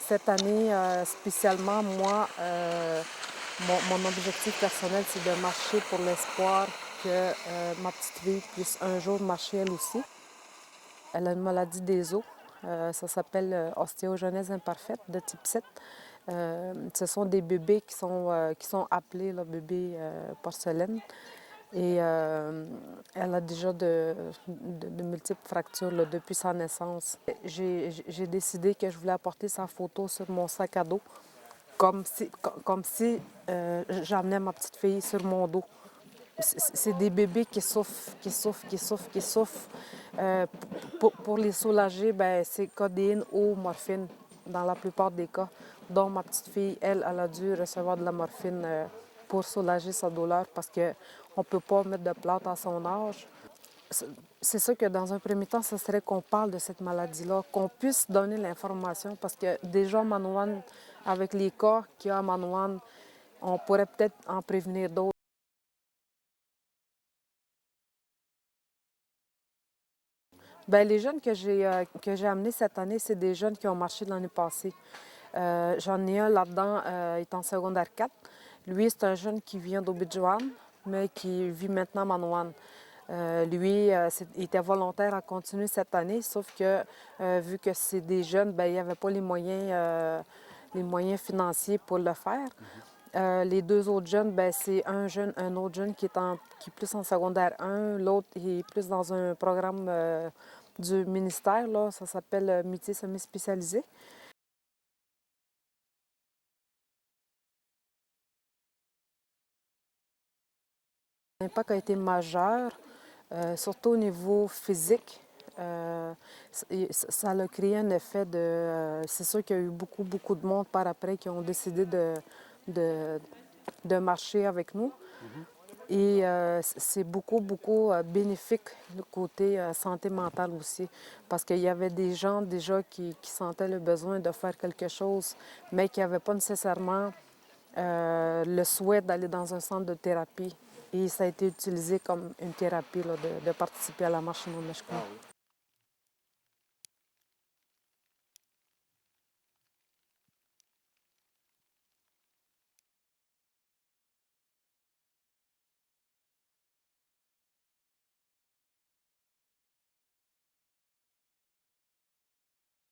Cette année, spécialement, moi, mon objectif personnel, c'est de marcher pour l'espoir que ma petite fille puisse un jour marcher elle aussi. Elle a une maladie des os. Ça s'appelle ostéogenèse imparfaite de type 7. Ce sont des bébés qui sont appelés là, bébés porcelaine. Et elle a déjà de multiples fractures là, depuis sa naissance. J'ai décidé que je voulais apporter sa photo sur mon sac à dos, comme si j'amenais ma petite fille sur mon dos. C'est des bébés qui souffrent, qui souffrent, qui souffrent, qui souffrent. Pour les soulager, ben, c'est codéine ou morphine dans la plupart des cas. Donc, ma petite fille, elle a dû recevoir de la morphine pour soulager sa douleur parce qu'on ne peut pas mettre de plâtre à son âge. C'est sûr que dans un premier temps, ce serait qu'on parle de cette maladie-là, qu'on puisse donner l'information parce que déjà, Manoane, avec les cas qu'il y a à Manoane, on pourrait peut-être en prévenir d'autres. Bien, les jeunes que j'ai amenés cette année, c'est des jeunes qui ont marché l'année passée. J'en ai un là-dedans, il est en secondaire 4. Lui, c'est un jeune qui vient d'Obidjouane, mais qui vit maintenant à Manoane. Lui, il était volontaire à continuer cette année, sauf que vu que c'est des jeunes, bien, il n'y avait pas les moyens financiers pour le faire. Les deux autres jeunes, ben, c'est un autre jeune qui est plus en secondaire 1, l'autre il est plus dans un programme du ministère, là, ça s'appelle métier semi-spécialisé. L'impact a été majeur, surtout au niveau physique. Ça a créé un effet de... c'est sûr qu'il y a eu beaucoup de monde par après qui ont décidé de, de marcher avec nous. Et c'est beaucoup bénéfique du côté santé mentale aussi, parce qu'il y avait des gens déjà qui sentaient le besoin de faire quelque chose, mais qui n'avaient pas nécessairement le souhait d'aller dans un centre de thérapie. Et ça a été utilisé comme une thérapie là, de participer à la marche non